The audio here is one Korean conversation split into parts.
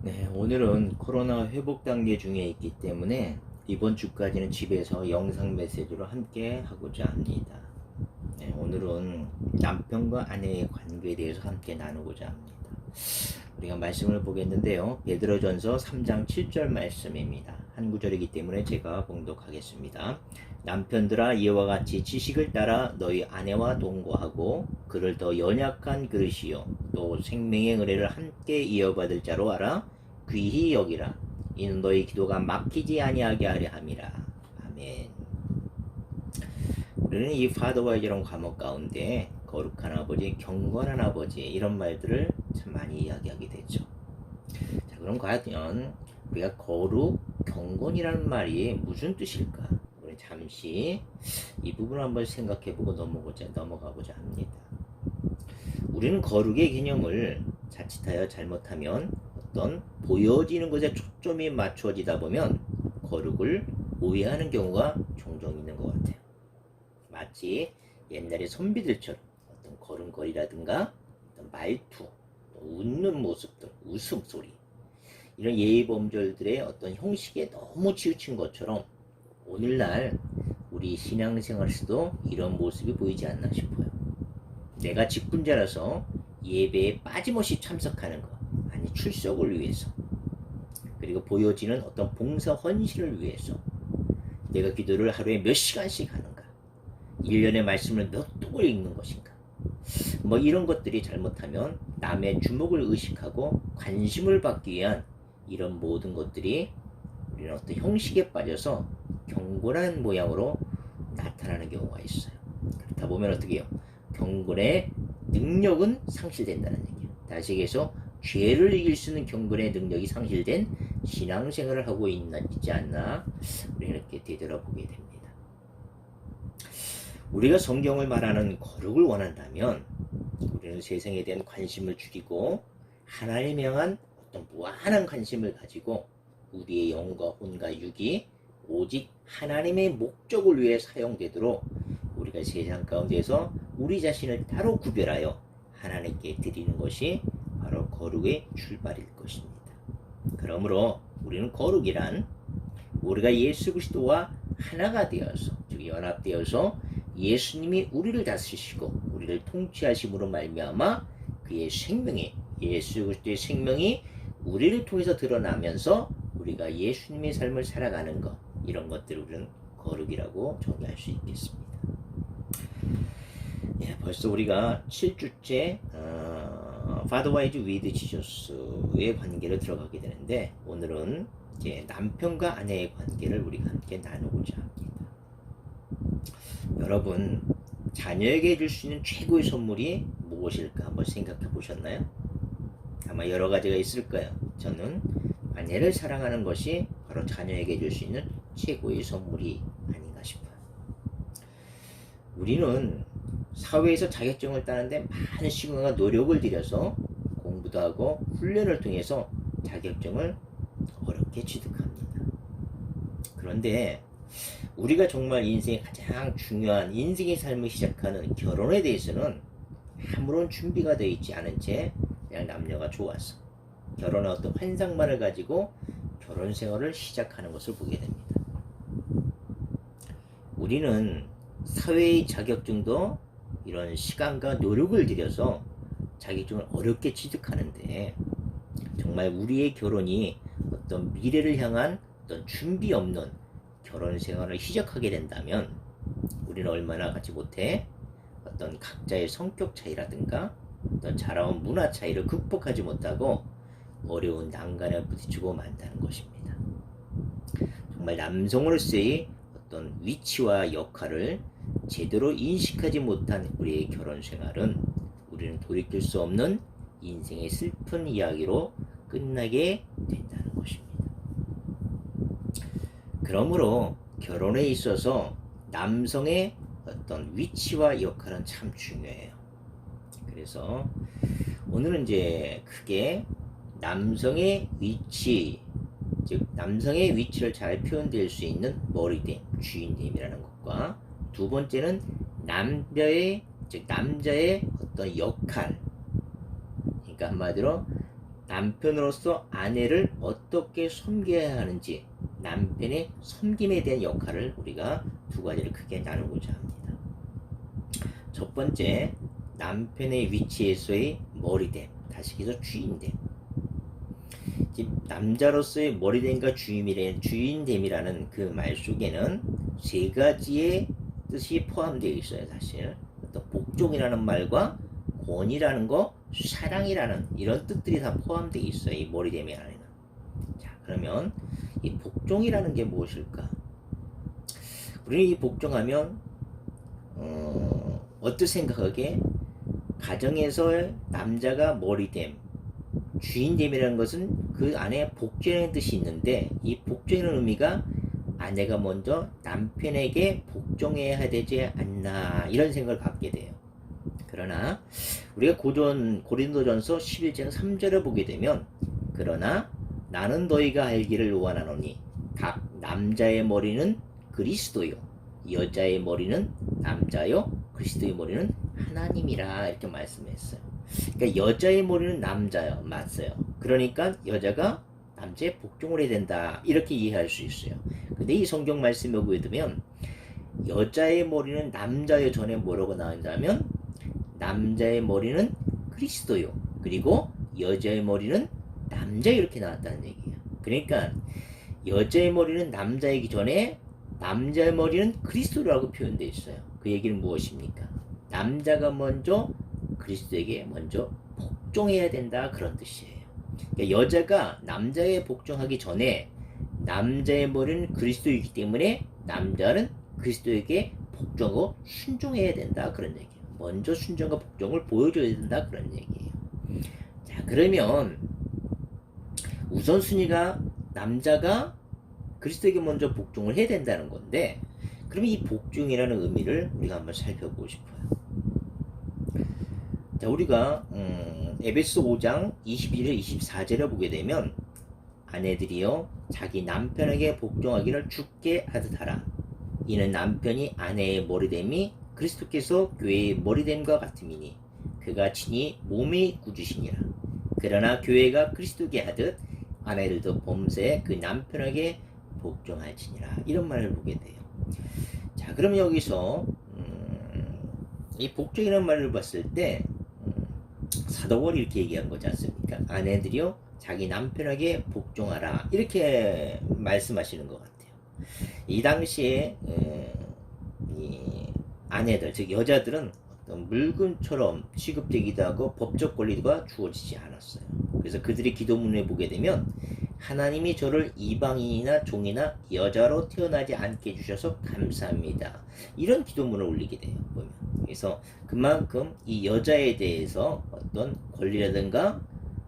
네, 오늘은 코로나 회복 단계 중에 있기 때문에 이번 주까지는 집에서 영상 메시지로 함께 하고자 합니다. 네, 오늘은 남편과 아내의 관계에 대해서 함께 나누고자 합니다. 우리가 말씀을 보겠는데요. 베드로전서 3장 7절 말씀입니다. 한 구절이기 때문에 제가 봉독하겠습니다. 남편들아 이와 같이 지식을 따라 너희 아내와 동거하고 그를 더 연약한 그릇이요 또 생명의 은혜를 함께 이어받을 자로 알아 귀히 여기라. 이는 너희 기도가 막히지 아니하게 하려 함이라. 아멘. 우리는 이 파더와이저런 과목 가운데 거룩한 아버지, 경건한 아버지 이런 말들을 참 많이 이야기하게 되죠. 자, 그럼 과연 우리가 거룩, 경건이라는 말이 무슨 뜻일까? 우리 잠시 이 부분을 한번 생각해보고 넘어가보자 합니다. 우리는 거룩의 개념을 자칫하여 잘못하면 어떤 보여지는 것에 초점이 맞춰지다 보면 거룩을 오해하는 경우가 종종 있는 것 같아요. 마치 옛날의 선비들처럼 어떤 걸음걸이라든가 어떤 말투, 웃는 모습들, 웃음소리 이런 예의범절들의 어떤 형식에 너무 치우친 것처럼 오늘날 우리 신앙생활에서도 이런 모습이 보이지 않나 싶어요. 내가 직분자라서 예배에 빠짐없이 참석하는 것, 아니 출석을 위해서, 그리고 보여지는 어떤 봉사 헌신을 위해서 내가 기도를 하루에 몇 시간씩 하는가, 1년의 말씀을 몇 독을 읽는 것인가, 뭐 이런 것들이 잘못하면 남의 주목을 의식하고 관심을 받기 위한 이런 모든 것들이 우리는 어떤 형식에 빠져서 경건한 모양으로 나타나는 경우가 있어요. 그렇다 보면 어떻게 해요? 경건의 능력은 상실된다는 얘기예요. 다시 얘기해서 죄를 이길 수 있는 경건의 능력이 상실된 신앙생활을 하고 있지 않나 우리는 이렇게 되돌아보게 됩니다. 우리가 성경을 말하는 거룩을 원한다면 우리는 세상에 대한 관심을 줄이고 하나님에 향한 어떤 무한한 관심을 가지고 우리의 영과 혼과 육이 오직 하나님의 목적을 위해 사용되도록 우리가 세상 가운데서 우리 자신을 따로 구별하여 하나님께 드리는 것이 바로 거룩의 출발일 것입니다. 그러므로 우리는 거룩이란 우리가 예수 그리스도와 하나가 되어서, 즉 연합되어서 예수님이 우리를 다스리시고 우리를 통치하심으로 말미암아 그의 생명이, 예수 그리스도의 생명이 우리를 통해서 드러나면서 우리가 예수님의 삶을 살아가는 것, 이런 것들을 우리는 거룩이라고 정의할 수 있겠습니다. 예, 벌써 우리가 7주째 Father Wise with Jesus의 관계를 들어가게 되는데, 오늘은 이제 남편과 아내의 관계를 우리가 함께 나누고자 합니다. 여러분, 자녀에게 줄 수 있는 최고의 선물이 무엇일까 한번 생각해 보셨나요? 아마 여러 가지가 있을 거예요. 저는 아내를 사랑하는 것이 바로 자녀에게 줄 수 있는 최고의 선물이 아닌가 싶어요. 우리는 사회에서 자격증을 따는데 많은 시간과 노력을 들여서 공부도 하고 훈련을 통해서 자격증을 어렵게 취득합니다. 그런데 우리가 정말 인생의 가장 중요한 인생의 삶을 시작하는 결혼에 대해서는 아무런 준비가 되어 있지 않은 채 그냥 남녀가 좋아서 결혼의 어떤 환상만을 가지고 결혼 생활을 시작하는 것을 보게 됩니다. 우리는 사회의 자격증도 이런 시간과 노력을 들여서 자격증을 어렵게 취득하는데, 정말 우리의 결혼이 어떤 미래를 향한 어떤 준비 없는 결혼 생활을 시작하게 된다면 우리는 얼마나 가지 못해 어떤 각자의 성격 차이라든가 어떤 자라온 문화 차이를 극복하지 못하고 어려운 난관에 부딪히고 만다는 것입니다. 정말 남성으로서의 어떤 위치와 역할을 제대로 인식하지 못한 우리의 결혼 생활은 우리는 돌이킬 수 없는 인생의 슬픈 이야기로 끝나게 된다는 것입니다. 그러므로 결혼에 있어서 남성의 어떤 위치와 역할은 참 중요해요. 그래서 오늘은 이제 크게 남성의 위치, 즉 남성의 위치를 잘 표현될 수 있는 머리됨, 주인됨이라는 것과, 두 번째는 남자의 어떤 역할, 그러니까 한마디로 남편으로서 아내를 어떻게 섬겨야 하는지, 남편의 섬김에 대한 역할을 우리가 두 가지를 크게 나누고자 합니다. 첫 번째, 남편의 위치에서의 머리됨, 다시 해서 주인됨. 남자로서의 머리됨과 주인됨이라는 그 말 속에는 세 가지의 뜻이 포함되어 있어요. 사실 어떤 복종이라는 말과 권이라는 거, 사랑이라는 이런 뜻들이 다 포함되어 있어요. 이 머리됨이 안에는. 자, 그러면 이 복종이라는 게 무엇일까? 우리는 이 복종하면 어떻게 생각하기에 가정에서 남자가 머리됨, 주인됨이라는 것은 그 안에 복종이라는 뜻이 있는데, 이 복종이라는 의미가 아내가 먼저 남편에게 복종해야 되지 않나, 이런 생각을 갖게 돼요. 그러나 우리가 고린도전서 11장 3절을 보게 되면, 그러나 나는 너희가 알기를 원하노니 각 남자의 머리는 그리스도요, 여자의 머리는 남자요, 그리스도의 머리는 하나님이라, 이렇게 말씀했어요. 그러니까 여자의 머리는 남자요, 맞어요. 그러니까 여자가 남자의 복종을 해야 된다, 이렇게 이해할 수 있어요. 근데 이 성경 말씀에 보게 되면 여자의 머리는 남자요 전에 뭐라고 나온다면, 남자의 머리는 그리스도요, 그리고 여자의 머리는 남자, 이렇게 나왔다는 얘기예요. 그러니까 여자의 머리는 남자이기 전에 남자의 머리는 그리스도라고 표현되어 있어요. 그 얘기는 무엇입니까? 남자가 먼저 그리스도에게 먼저 복종해야 된다, 그런 뜻이에요. 그러니까 여자가 남자에 복종하기 전에 남자의 머리는 그리스도이기 때문에 남자는 그리스도에게 복종하고 순종해야 된다, 그런 얘기예요. 먼저 순종과 복종을 보여줘야 된다, 그런 얘기예요. 자, 그러면 우선순위가 남자가 그리스도에게 먼저 복종을 해야 된다는 건데, 그러면 이 복종이라는 의미를 우리가 한번 살펴보고 싶어요. 자, 우리가 에베소 5장 21절 24절을 보게 되면, 아내들이여 자기 남편에게 복종하기를 주께 하듯 하라. 이는 남편이 아내의 머리됨이 그리스도께서 교회의 머리됨과 같음이니 그가 친히 몸이 꾸주시니라. 그러나 교회가 그리스도께 하듯 아내들도 범사에 그 남편에게 복종할지니라, 이런 말을 보게 돼요. 자, 그럼 여기서 이 복종이라는 말을 봤을 때 사도 바울이 이렇게 얘기한 거지 않습니까? 아내들이요 자기 남편에게 복종하라, 이렇게 말씀하시는 것 같아요. 이 당시에 이 아내들, 즉 여자들은 어떤 물건처럼 취급되기도 하고 법적 권리가 주어지지 않았어요. 그래서 그들의 기도문에 보게 되면, 하나님이 저를 이방인이나 종이나 여자로 태어나지 않게 해주셔서 감사합니다, 이런 기도문을 올리게 돼요, 보면. 그래서 그만큼 이 여자에 대해서 어떤 권리라든가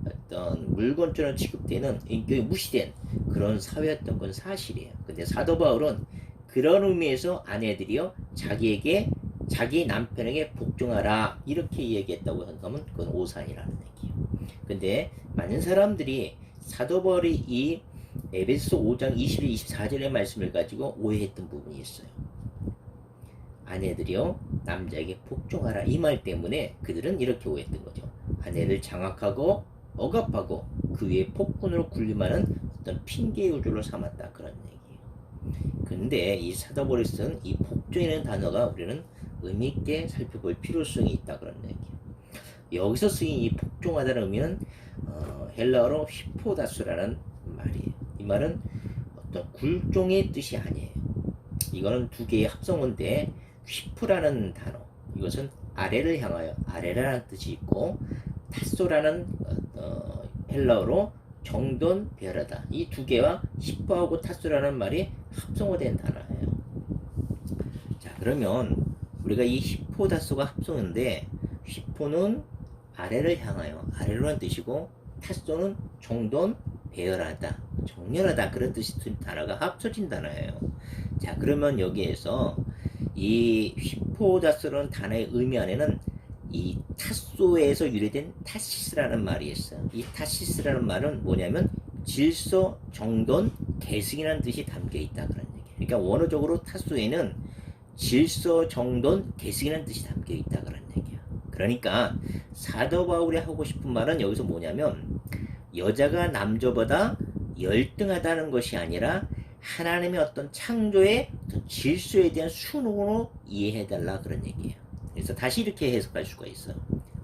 어떤 물건처럼 취급되는, 인격이 무시된 그런 사회였던 건 사실이에요. 근데 사도 바울은 그런 의미에서 아내들이요 자기 남편에게 복종하라, 이렇게 얘기했다고 한다면 그건 오산이라는 얘기예요. 근데 많은 사람들이 사도 바울이 이 에베소 5장 21, 24절의 말씀을 가지고 오해했던 부분이 있어요. 아내들이요 남자에게 복종하라, 이 말 때문에 그들은 이렇게 오해했던 거죠. 아내를 장악하고 억압하고 그 위에 폭군으로 군림하는 어떤 핑계 요소로 삼았다, 그런 얘기예요. 근데 이 사도 바울이 쓴 이 복종이라는 단어가 우리는 의미있게 살펴볼 필요성이 있다, 그런 얘기예요. 여기서 쓰인 이 복종하다는 의미는 헬라어로 히포다스라는 말이에요. 이 말은 어떤 굴종의 뜻이 아니에요. 이거는 두 개의 합성어인데, 휘프라는 단어, 이것은 아래를 향하여, 아래라는 뜻이 있고, 타소라는 헬라어로 정돈, 배열하다, 이 두 개와 히포하고 타소라는 말이 합성어된 단어예요. 자, 그러면 우리가 이 히포다소가 합성인데, 휘포는 아래를 향하여, 아래로란 뜻이고, 타소는 정돈, 배열하다, 정렬하다, 그런 뜻이 든 단어가 합쳐진 단어예요. 자, 그러면 여기에서 이 휘포다스라는 단어의 의미 안에는 이 타소에서 유래된 타시스라는 말이 있어요. 이 타시스라는 말은 뭐냐면 질서, 정돈, 계승이라는 뜻이 담겨 있다, 그런 얘기예요. 그러니까 원어적으로 타소에는 질서, 정돈, 계승이라는 뜻이 담겨 있다, 그런 얘기야. 그러니까 사도 바울이 하고 싶은 말은 여기서 뭐냐면, 여자가 남자보다 열등하다는 것이 아니라 하나님의 어떤 창조의 어떤 질서에 대한 순응으로 이해해달라 그런 얘기예요. 그래서 다시 이렇게 해석할 수가 있어요.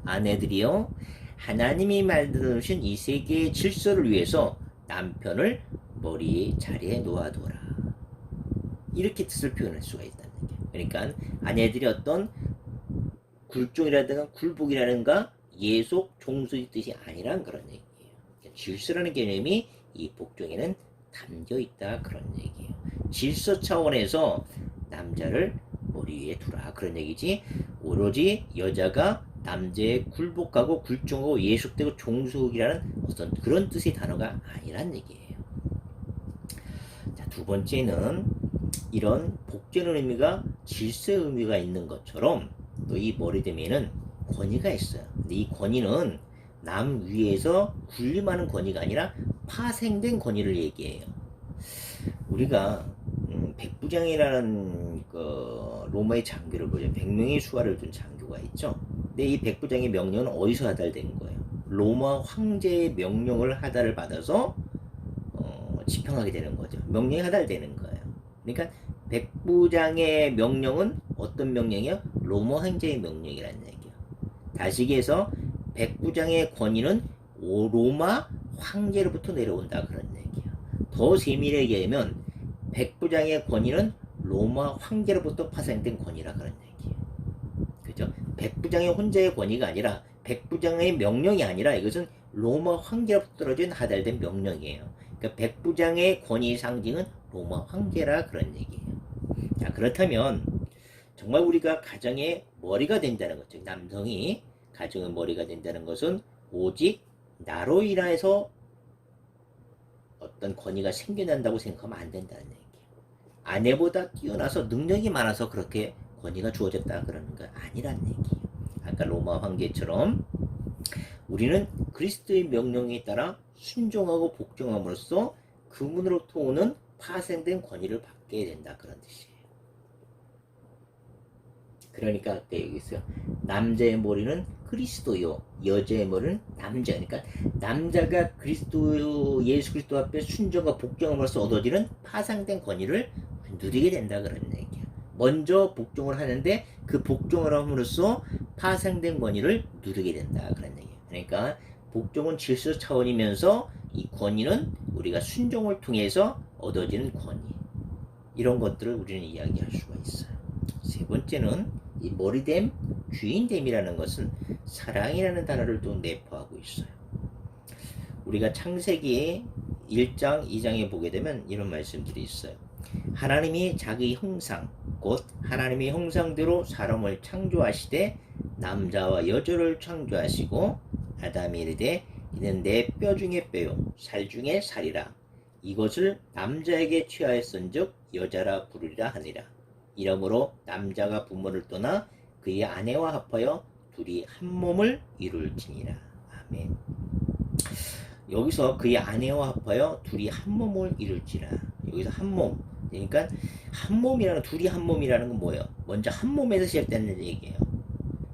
아내들이요, 하나님이 만드신 이 세계의 질서를 위해서 남편을 머리 자리에 놓아둬라. 이렇게 뜻을 표현할 수가 있다는 얘기예요. 그러니까 아내들이 어떤 굴종이라든가 굴복이라든가 예속, 종속의 뜻이 아니란 그런 얘기예요. 질서라는 개념이 이 복종에는 담겨 있다 그런 얘기예요. 질서 차원에서 남자를 머리 위에 두라 그런 얘기지, 오로지 여자가 남자의 굴복하고 굴종하고 예속되고 종속이라는 어떤 그런 뜻의 단어가 아니란 얘기예요. 자, 두 번째는 이런 복제는 의미가 질서의 의미가 있는 것처럼 또 이 머리됨에는 권위가 있어요. 근데 이 권위는 남 위에서 군림하는 권위가 아니라 파생된 권위를 얘기해요. 우리가 백부장이라는 그 로마의 장교를 보죠. 100명의 수하를 둔 장교가 있죠. 근데 이 백부장의 명령은 어디서 하달된 거예요? 로마 황제의 명령을 하달을 받아서 집행하게 되는 거죠. 명령이 하달되는 거예요. 그러니까 백부장의 명령은 어떤 명령이요? 로마 황제의 명령이라는 얘기예요. 다시기해서 백부장의 권위는 로마 황제로부터 내려온다 그런 얘기예요. 더 세밀하게 얘기하면 백부장의 권위는 로마 황제로부터 파생된 권위라 그런 얘기예요. 그죠? 백부장의 혼자의 권위가 아니라 백부장의 명령이 아니라 이것은 로마 황제로부터 떨어진 하달된 명령이에요. 그러니까 백부장의 권위 상징은 로마 황제라 그런 얘기예요. 자, 그렇다면 정말 우리가 가정의 머리가 된다는 것, 즉 남성이 가정의 머리가 된다는 것은 오직 나로 인해서 어떤 권위가 생겨난다고 생각하면 안 된다는 얘기예요. 아내보다 뛰어나서 능력이 많아서 그렇게 권위가 주어졌다 그러는 거 아니란 얘기예요. 아까 로마 황제처럼 우리는 그리스도의 명령에 따라 순종하고 복종함으로써 그분으로부터 오는 파생된 권위를 받게 된다 그런 뜻이에요. 그러니까 그때 여기 있어요. 남자의 머리는 그리스도요, 여자의 머리는 남자. 그러니까 남자가 그리스도, 예수 그리스도 앞에 순종과 복종함으로써 얻어지는 파생된 권위를 누리게 된다 그런 얘기야. 먼저 복종을 하는데 그 복종을 함으로써 파생된 권위를 누리게 된다 그런 얘기야. 그러니까 복종은 질서 차원이면서 이 권위는 우리가 순종을 통해서 얻어지는 권위. 이런 것들을 우리는 이야기할 수가 있어요. 세 번째는 이 머리됨, 주인됨이라는 것은 사랑이라는 단어를 또 내포하고 있어요. 우리가 창세기 1장, 2장에 보게 되면 이런 말씀들이 있어요. 하나님이 자기 형상, 곧 하나님의 형상대로 사람을 창조하시되 남자와 여자를 창조하시고 아담이 이르되 이는 내 뼈 중에 뼈요 살 중에 살이라. 이것을 남자에게 취하였은즉 여자라 부르리라 하니라. 이러므로 남자가 부모를 떠나 그의 아내와 합하여 둘이 한 몸을 이룰지니라. 아멘. 여기서 그의 아내와 합하여 둘이 한 몸을 이룰지라. 여기서 한 몸. 그러니까 한 몸이라는, 둘이 한 몸이라는 건 뭐예요? 먼저 한 몸에서 시작되는 얘기예요.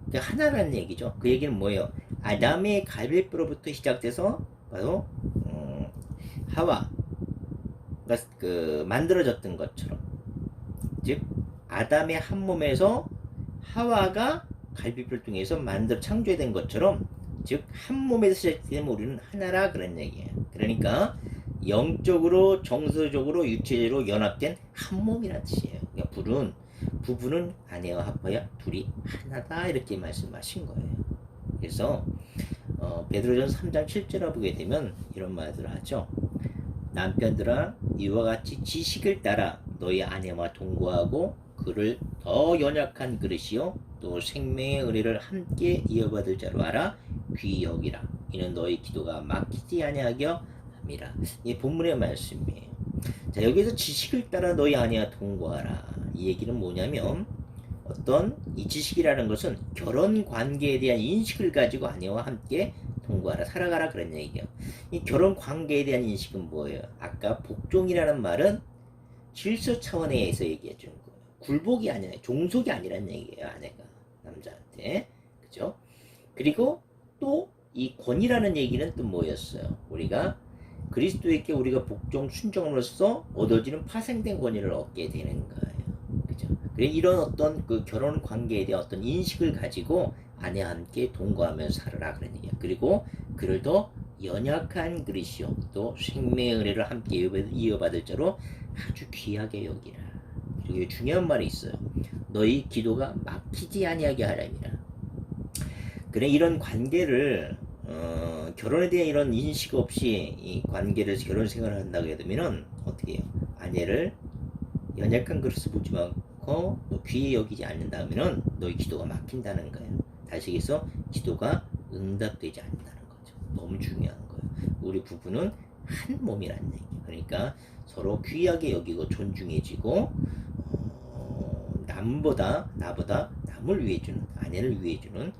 그러니까 하나라는 얘기죠. 그 얘기는 뭐예요? 아담의 갈비뼈로부터 시작돼서 바로 하와가 그 만들어졌던 것처럼, 즉 아담의 한 몸에서 하와가 갈비뼈를 통해서 창조된 것처럼, 즉 한 몸에서 시작되면 우리는 하나라 그런 얘기예요. 그러니까 영적으로, 정서적으로, 육체적으로 연합된 한 몸이라는 뜻이에요. 그러니까 부부는 아내와 합하여 둘이 하나다 이렇게 말씀하신 거예요. 그래서 베드로전서 3장 7절을 보게 되면 이런 말들을 하죠. 남편들아 이와 같이 지식을 따라 너희 아내와 동거하고 그를 더 연약한 그릇이요 또 생명의 은혜를 함께 이어받을 자로 알아 귀히 여기라. 이는 너희 기도가 막히지 아니하게 함이라. 이 본문의 말씀이에요. 자, 여기서 지식을 따라 너희 아내와 동거하라. 이 얘기는 뭐냐면 어떤 이 지식이라는 것은 결혼 관계에 대한 인식을 가지고 아내와 함께 동거하라, 살아가라 그런 얘기예요. 이 결혼 관계에 대한 인식은 뭐예요? 아까 복종이라는 말은 질서 차원에서 얘기해 주는 거예요. 굴복이 아니라, 종속이 아니라는 얘기예요. 아내가 남자한테. 그죠? 그리고 또 이 권이라는 얘기는 또 뭐였어요? 우리가 그리스도에게 우리가 복종 순종으로써 얻어지는 파생된 권위를 얻게 되는 거예요. 그죠? 그래 이런 어떤 그 결혼 관계에 대한 어떤 인식을 가지고 아내와 함께 동거하면서 살아라 그런 얘기야. 그리고 그를 더 연약한 그리스도 또 생명의 은혜를 함께 이어받을 자로 아주 귀하게 여기라. 그리고 중요한 말이 있어요. 너희 기도가 막히지 아니하게 하라니라. 그래 이런 관계를 결혼에 대한 이런 인식 없이 이 관계를 결혼 생활을 한다고 해두면은 어떻게 해요? 아내를 연약한 그릇을 보지 않고 또 귀히 여기지 않는다면은 너희 기도가 막힌다는 거예요. 다시 해서 기도가 응답되지 않는다는 거죠. 너무 중요한 거예요. 우리 부부는 한 몸이라는 얘기예요. 그러니까 서로 귀하게 여기고 존중해지고 나보다 남을 위해주는 아내를 위해주는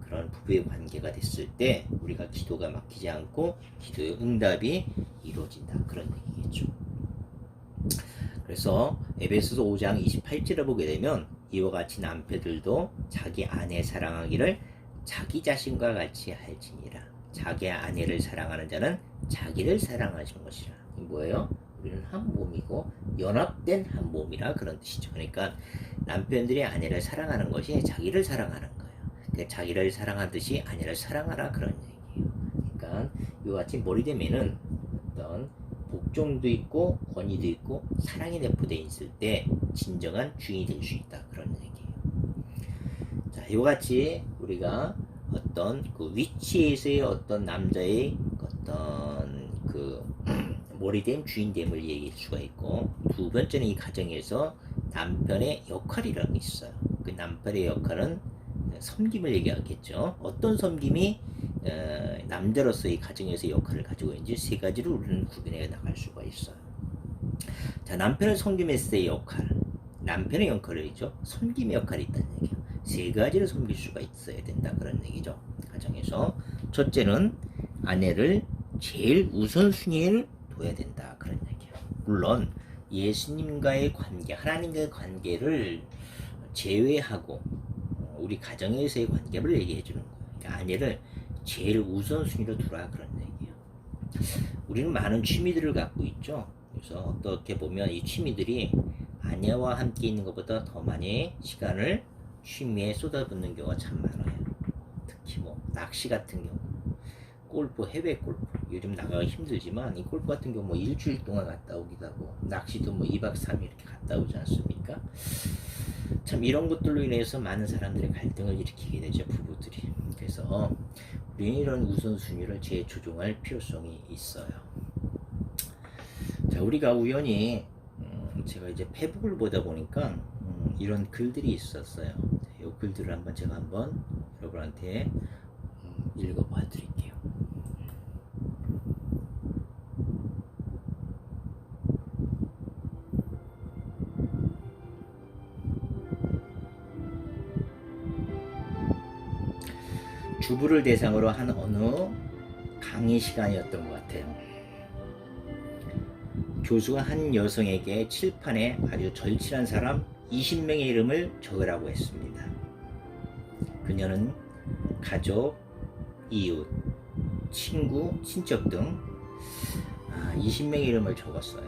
그런 부부의 관계가 됐을 때 우리가 기도가 막히지 않고 기도의 응답이 이루어진다 그런 얘기겠죠. 그래서 에베소서 5장 28절을 보게 되면 이와 같이 남편들도 자기 아내 사랑하기를 자기 자신과 같이 할지니라. 자기 아내를 사랑하는 자는 자기를 사랑하신 것이라. 이 뭐예요? 우리는 한 몸이고 연합된 한 몸이라 그런 뜻이죠. 그러니까 남편들이 아내를 사랑하는 것이 자기를 사랑하는 거예요. 그러니까 자기를 사랑하듯이 아내를 사랑하라 그런 얘기예요. 그러니까 이와 같이 머리되면은 어떤 복종도 있고 권위도 있고 사랑이 내포되어 있을 때 진정한 주인이 될 수 있다 그런 얘기예요. 자, 이와 같이 우리가 어떤 그 위치에서의 어떤 남자의 어떤 그 머리됨 주인됨을 얘기할 수가 있고 두 번째는 이 가정에서 남편의 역할이라는 게 있어요. 그 남편의 역할은 섬김을 얘기하겠죠. 어떤 섬김이 남자로서 이 가정에서 역할을 가지고 있는지 세 가지로 우리는 구분해 나갈 수가 있어요. 자, 남편을 섬김했을 때의 역할, 남편의 역할이죠. 섬김의 역할이 있다는 얘기예요. 세 가지를 섬길 수가 있어야 된다 그런 얘기죠. 가정에서 첫째는 아내를 제일 우선순위를 둬야 된다 그런 얘기예요. 물론 예수님과의 관계, 하나님과의 관계를 제외하고 우리 가정에서의 관계를 얘기해 주는 거예요. 그러니까 아내를 제일 우선순위로 두라 그런 얘기예요. 우리는 많은 취미들을 갖고 있죠. 그래서 어떻게 보면 이 취미들이 아내와 함께 있는 것보다 더 많이 시간을 취미에 쏟아붓는 경우가 참 많아요. 특히 뭐 낚시 같은 경우, 골프, 해외 골프 요즘 나가기 힘들지만 이 골프 같은 경우 뭐 일주일 동안 갔다 오기도 하고 낚시도 뭐 2박 3일 이렇게 갔다 오지 않습니까? 참 이런 것들로 인해서 많은 사람들의 갈등을 일으키게 되죠, 부부들이. 그래서 우리는 이런 우선순위를 재조정할 필요성이 있어요. 자, 우리가 우연히 제가 이제 페북을 보다 보니까 이런 글들이 있었어요. 이 글들을 제가 한번 여러분한테 읽어봐 드릴게요. 주부를 대상으로 한 어느 강의 시간이었던 것 같아요. 교수가 한 여성에게 칠판에 아주 절친한 사람 20명의 이름을 적으라고 했습니다. 그녀는 가족, 이웃, 친구, 친척 등 20명의 이름을 적었어요.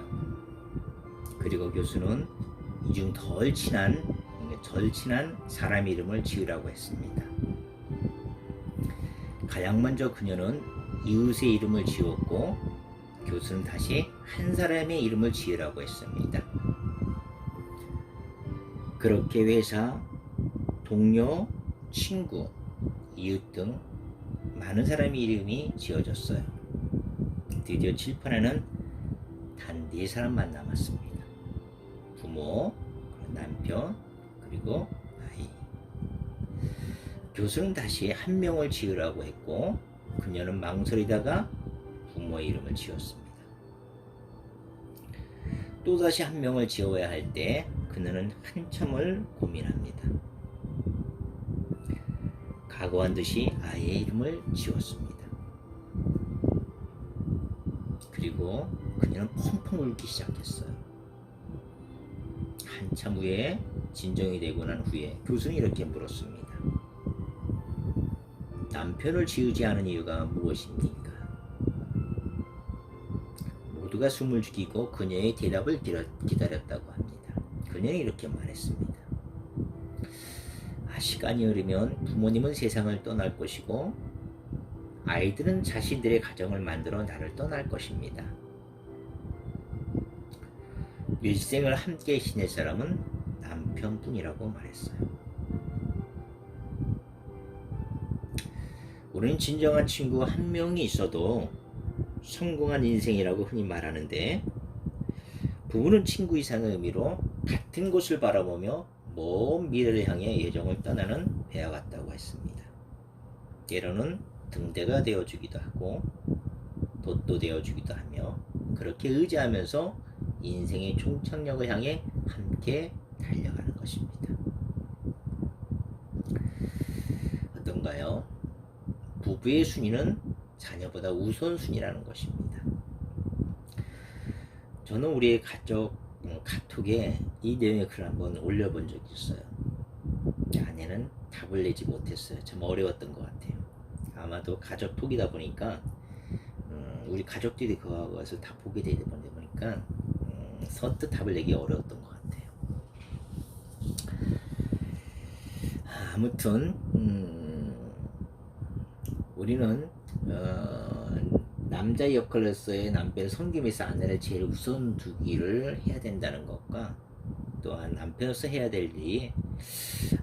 그리고 교수는 이 중 덜 친한 절친한 사람 이름을 지으라고 했습니다. 가장 먼저 그녀는 이웃의 이름을 지었고 교수는 다시 한 사람의 이름을 지으라고 했습니다. 그렇게 회사, 동료, 친구, 이웃 등 많은 사람의 이름이 지어졌어요. 드디어 칠판에는 단 4사람만 남았습니다. 부모, 남편, 그리고 아이. 교수는 다시 한 명을 지으라고 했고 그녀는 망설이다가 부모의 이름을 지었습니다. 또다시 한 명을 지어야 할 때 그녀는 한참을 고민합니다. 각오한 듯이 아이의 이름을 지었습니다. 그리고 그녀는 펑펑 울기 시작했어요. 한참 후에 진정이 되고 난 후에 교수는 이렇게 물었습니다. 남편을 지우지 않은 이유가 무엇입니까? 모두가 숨을 죽이고 그녀의 대답을 기다렸다고 합니다. 그녀는 이렇게 말했습니다. 시간이 흐르면 부모님은 세상을 떠날 것이고 아이들은 자신들의 가정을 만들어 나를 떠날 것입니다. 일생을 함께 지낼 사람은 남편뿐이라고 말했어요. 우리는 진정한 친구 한 명이 있어도 성공한 인생이라고 흔히 말하는데, 부부는 친구 이상의 의미로 같은 곳을 바라보며 먼 미래를 향해 예정을 떠나는 배와 같다고 했습니다. 때로는 등대가 되어주기도 하고 돛도 되어주기도 하며, 그렇게 의지하면서 인생의 종착역을 향해 함께 달려가는 것입니다. 어떤가요? 부부의 순위는 자녀보다 우선순위라는 것입니다. 저는 우리의 가족 카톡에 이 내용의 글을 한번 올려본 적이 있어요. 아내는 답을 내지 못했어요. 참 어려웠던 것 같아요. 아마도 가족 톡이다 보니까 우리 가족들이 그것을 다 보게 되다 보니까 선뜻 답을 내기 어려웠던 것 같아요. 아무튼 우리는 남자의 역할로서의 남편을 섬기면서 아내를 제일 우선 두기를 해야 된다는 것과, 또한 남편으로서 해야 될 일이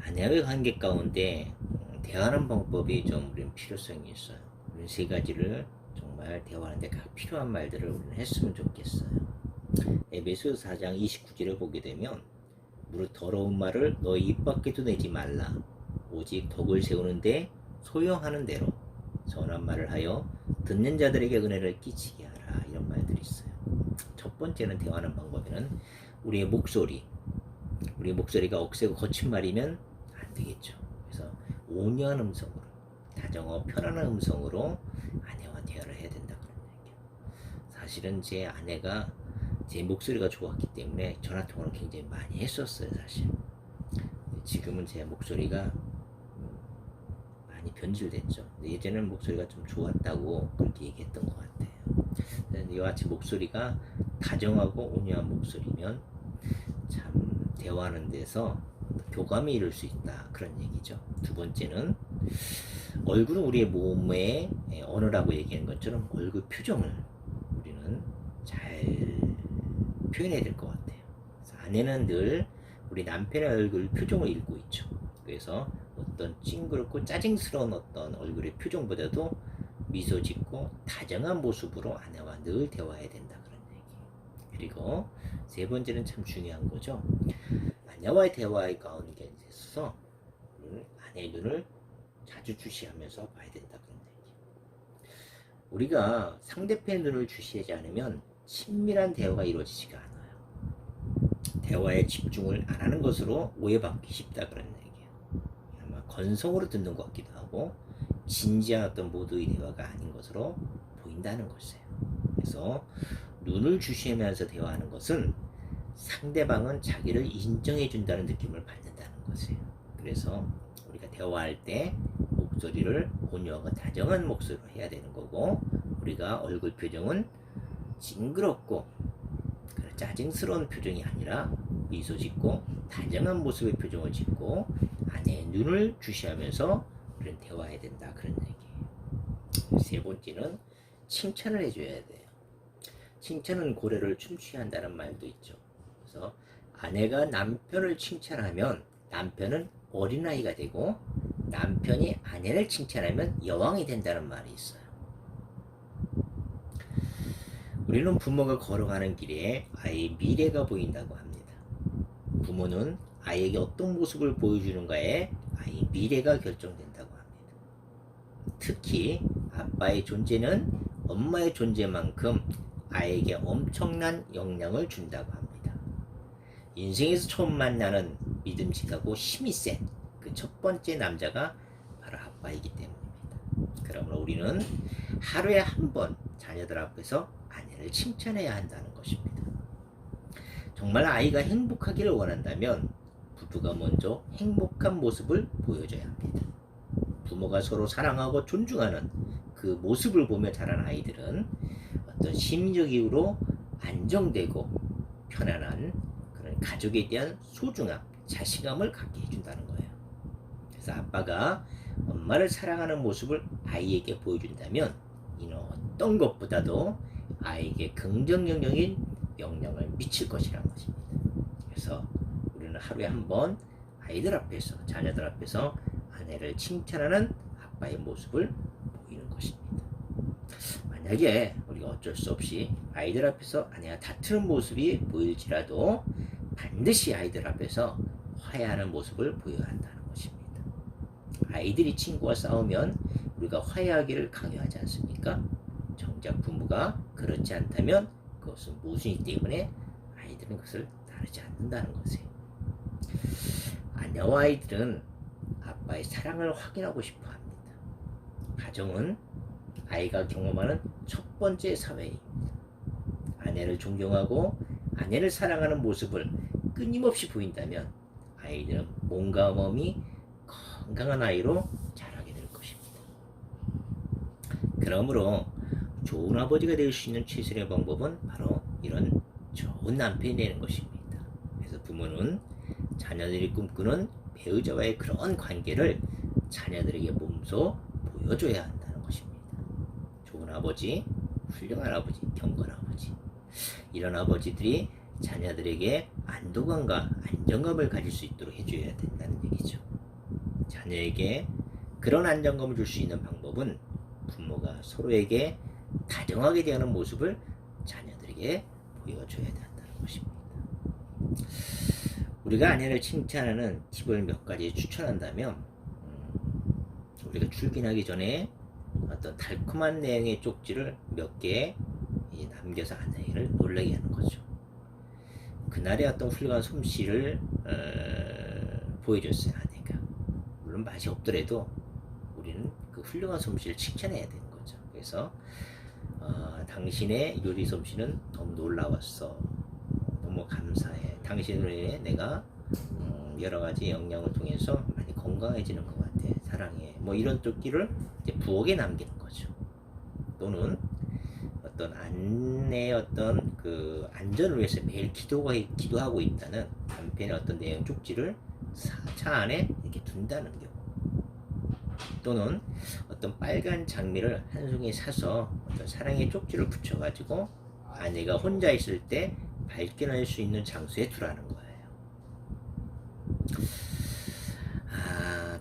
아내와의 관계 가운데 대화하는 방법이 좀 우리는 필요성이 있어요. 우리는 세 가지를 정말 대화하는데 각 필요한 말들을 우리는 했으면 좋겠어요. 에베소서 4장 29절을 보게 되면, 무릇 더러운 말을 너희 입 밖에도 내지 말라. 오직 덕을 세우는데 소용하는 대로 선한 말을 하여 듣는 자들에게 은혜를 끼치게 하라. 이런 말들이 있어요. 첫 번째는 대화하는 방법에는 우리의 목소리가 억세고 거친 말이면 안 되겠죠. 그래서 온유한 음성으로, 다정하고 편안한 음성으로 아내와 대화를 해야 된다 그런 얘기예요. 사실은 제 아내가 제 목소리가 좋았기 때문에 전화통화를 굉장히 많이 했었어요. 사실 지금은 제 목소리가 많이 변질됐죠. 예전에는 목소리가 좀 좋았다고 그렇게 얘기했던 것 같아요. 이와 같이 목소리가 다정하고 온유한 목소리면 참 대화하는 데서 교감이 이룰 수 있다 그런 얘기죠. 두 번째는 얼굴은 우리의 몸의 언어라고 얘기하는 것처럼 얼굴 표정을 우리는 잘 표현해야 될 것 같아요. 그래서 아내는 늘 우리 남편의 얼굴 표정을 읽고 있죠. 그래서 어떤 찡그럽고 짜증스러운 어떤 얼굴의 표정보다도 미소 짓고 다정한 모습으로 아내와 늘 대화해야 된다 그런 얘기. 그리고 세 번째는 참 중요한 거죠. 아내와의 대화의 가운데 있어서 아내의 눈을 자주 주시하면서 봐야 된다 그런 얘기. 우리가 상대편의 눈을 주시하지 않으면 친밀한 대화가 이루어지지가 않아요. 대화에 집중을 안 하는 것으로 오해받기 쉽다 그런 얘기예요. 아마 건성으로 듣는 것 같기도 하고 진지한 어떤 모두의 대화가 아닌 것으로 보인다는 것이에요. 그래서 눈을 주시하면서 대화하는 것은 상대방은 자기를 인정해 준다는 느낌을 받는다는 것이에요. 그래서 우리가 대화할 때 목소리를 온유하고 다정한 목소리로 해야 되는 거고, 우리가 얼굴 표정은 징그럽고 짜증스러운 표정이 아니라 미소 짓고 다정한 모습의 표정을 짓고 아내의 눈을 주시하면서 우리는 대화해야 된다 그런 얘기예요. 세 번째는 칭찬을 해줘야 돼요. 칭찬은 고래를 춤추게 한다는 말도 있죠. 그래서 아내가 남편을 칭찬하면 남편은 어린아이가 되고, 남편이 아내를 칭찬하면 여왕이 된다는 말이 있어요. 우리는 부모가 걸어가는 길에 아이의 미래가 보인다고 합니다. 부모는 아이에게 어떤 모습을 보여주는가에 아이의 미래가 결정된다고 합니다. 특히 아빠의 존재는 엄마의 존재만큼 아이에게 엄청난 영향을 준다고 합니다. 인생에서 처음 만나는 믿음직하고 힘이 센 그 첫 번째 남자가 바로 아빠이기 때문입니다. 그러므로 우리는 하루에 한 번 자녀들 앞에서 아내를 칭찬해야 한다는 것입니다. 정말 아이가 행복하기를 원한다면 부부가 먼저 행복한 모습을 보여줘야 합니다. 부모가 서로 사랑하고 존중하는 그 모습을 보며 자란 아이들은 어떤 심리적 이유로 안정되고 편안한 그런 가족에 대한 소중함, 자신감을 갖게 해준다는 거예요. 그래서 아빠가 엄마를 사랑하는 모습을 아이에게 보여준다면 이는 어떤 것보다도 아이에게 긍정적인 영향을 미칠 것이라는 것입니다. 그래서 우리는 하루에 한 번 아이들 앞에서, 자녀들 앞에서 아내를 칭찬하는 아빠의 모습을 보이는 것입니다. 만약에 우리가 어쩔 수 없이 아이들 앞에서 아내와 다투는 모습이 보일지라도 반드시 아이들 앞에서 화해하는 모습을 보여야 한다는 것입니다. 아이들이 친구와 싸우면 우리가 화해하기를 강요하지 않습니까? 정작 부모가 그렇지 않다면 그것은 모순이기 때문에 아이들은 그것을 따르지 않는다는 것이에요. 아내와 아이들은 아빠의 사랑을 확인하고 싶어 합니다. 가정은 아이가 경험하는 첫 번째 사회입니다. 아내를 존경하고 아내를 사랑하는 모습을 끊임없이 보인다면 아이들은 몸과 몸이 건강한 아이로 자라게 될 것입니다. 그러므로 좋은 아버지가 될 수 있는 최선의 방법은 바로 이런 좋은 남편이 되는 것입니다. 그래서 부모는 자녀들이 꿈꾸는 배우자와의 그런 관계를 자녀들에게 몸소 보여줘야 한다는 것입니다. 좋은 아버지, 훌륭한 아버지, 경건한 아버지. 이런 아버지들이 자녀들에게 안도감과 안정감을 가질 수 있도록 해줘야 된다는 얘기죠. 자녀에게 그런 안정감을 줄 수 있는 방법은 부모가 서로에게 다정하게 대하는 모습을 자녀들에게 보여줘야 된다는 것입니다. 우리가 아내를 칭찬하는 팁을 몇 가지 추천한다면 우리가 출근하기 전에 어떤 달콤한 내용의 쪽지를 몇 개 남겨서 아내를 놀라게 하는 거죠. 그날의 어떤 훌륭한 솜씨를 보여줬어요. 아내가 물론 맛이 없더라도 우리는 그 훌륭한 솜씨를 칭찬해야 되는 거죠. 그래서 당신의 요리 솜씨는 너무 놀라웠어. 너무 감사해. 당신으로 인해 내가 여러 가지 영향을 통해서 많이 건강해지는 것 같아. 사랑해. 뭐 이런 쪽기를 이제 부엌에 남기는 거죠. 또는 어떤 아내의 어떤 그 안전을 위해서 매일 기도하고 있다는 남편의 어떤 내용 쪽지를 차 안에 이렇게 둔다는 경우. 또는 어떤 빨간 장미를 한 송이 사서 어떤 사랑의 쪽지를 붙여가지고 아내가 혼자 있을 때 발견할 수 있는 장소에 두라는 거예요.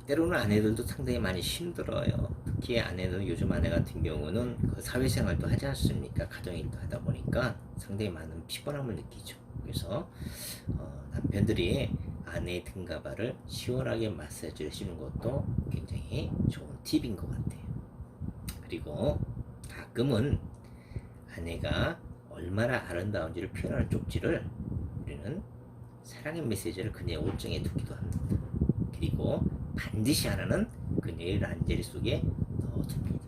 때로는 아내들도 상당히 많이 힘들어요. 특히 아내는 요즘 아내 같은 경우는 그 사회생활도 하지 않습니까? 가정일도 하다 보니까 상당히 많은 피곤함을 느끼죠. 그래서 남편들이 아내의 등가발을 시원하게 마사지 해주는 것도 굉장히 좋은 팁인 것 같아요. 그리고 가끔은 아내가 얼마나 아름다운지를 표현하는 쪽지를 우리는 사랑의 메시지를 그녀의 옷장에 두기도 합니다. 그리고 반드시 하나는 그녀의 란제리 속에 넣어둡니다.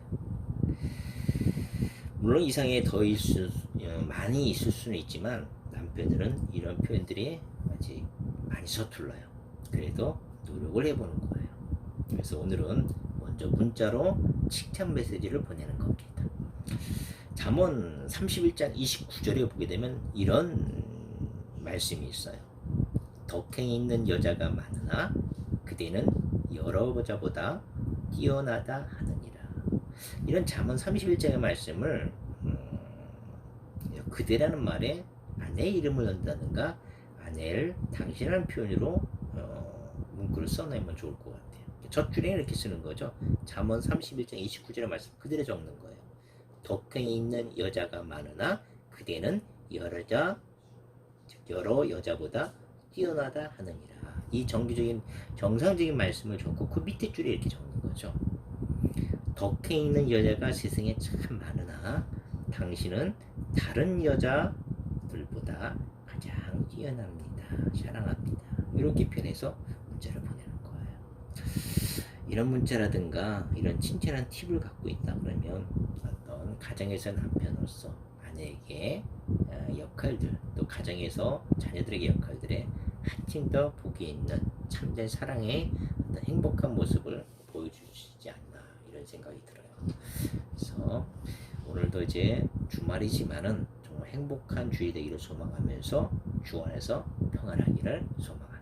물론 이상에 많이 있을 수는 있지만 남편들은 이런 표현들이 아직 많이 서툴러요. 그래도 노력을 해보는 거예요. 그래서 오늘은 먼저 문자로 칭찬 메시지를 보내는 겁니다. 잠언 31장 29절에 보게 되면 이런 말씀이 있어요. 덕행이 있는 여자가 많으나 그대는 여러 여자보다 뛰어나다 하느니라. 이런 잠언 31장의 말씀을 그대라는 말에 아내의 이름을 넣는다든가 아내를 당신이라는 표현으로 문구를 써내면 좋을 것 같아요. 첫 줄에 이렇게 쓰는 거죠. 잠언 31장 29절의 말씀 그대로 적는 거예요. 덕행이 있는 여자가 많으나 그대는 여러 여자보다 뛰어나다 하느니라. 이 정상적인 말씀을 적고 그 밑에 줄에 이렇게 적는 거죠. 덕행 있는 여자가 세상에 참 많으나 당신은 다른 여자들보다 가장 뛰어납니다. 사랑합니다. 이렇게 표현해서 문자를 보내는 거예요. 이런 문자라든가 이런 친절한 팁을 갖고 있다 그러면 어떤 가정에서 남편으로서 아내에게 역할들 또 가정에서 자녀들에게 역할들에 한층 더 보기 있는 참된 사랑의 어떤 행복한 모습을 보여주시지 생각이 들어요. 그래서 오늘도 이제 주말이지만은 정말 행복한 주일 되기를 소망하면서 주 안에서 평안하기를 소망합니다.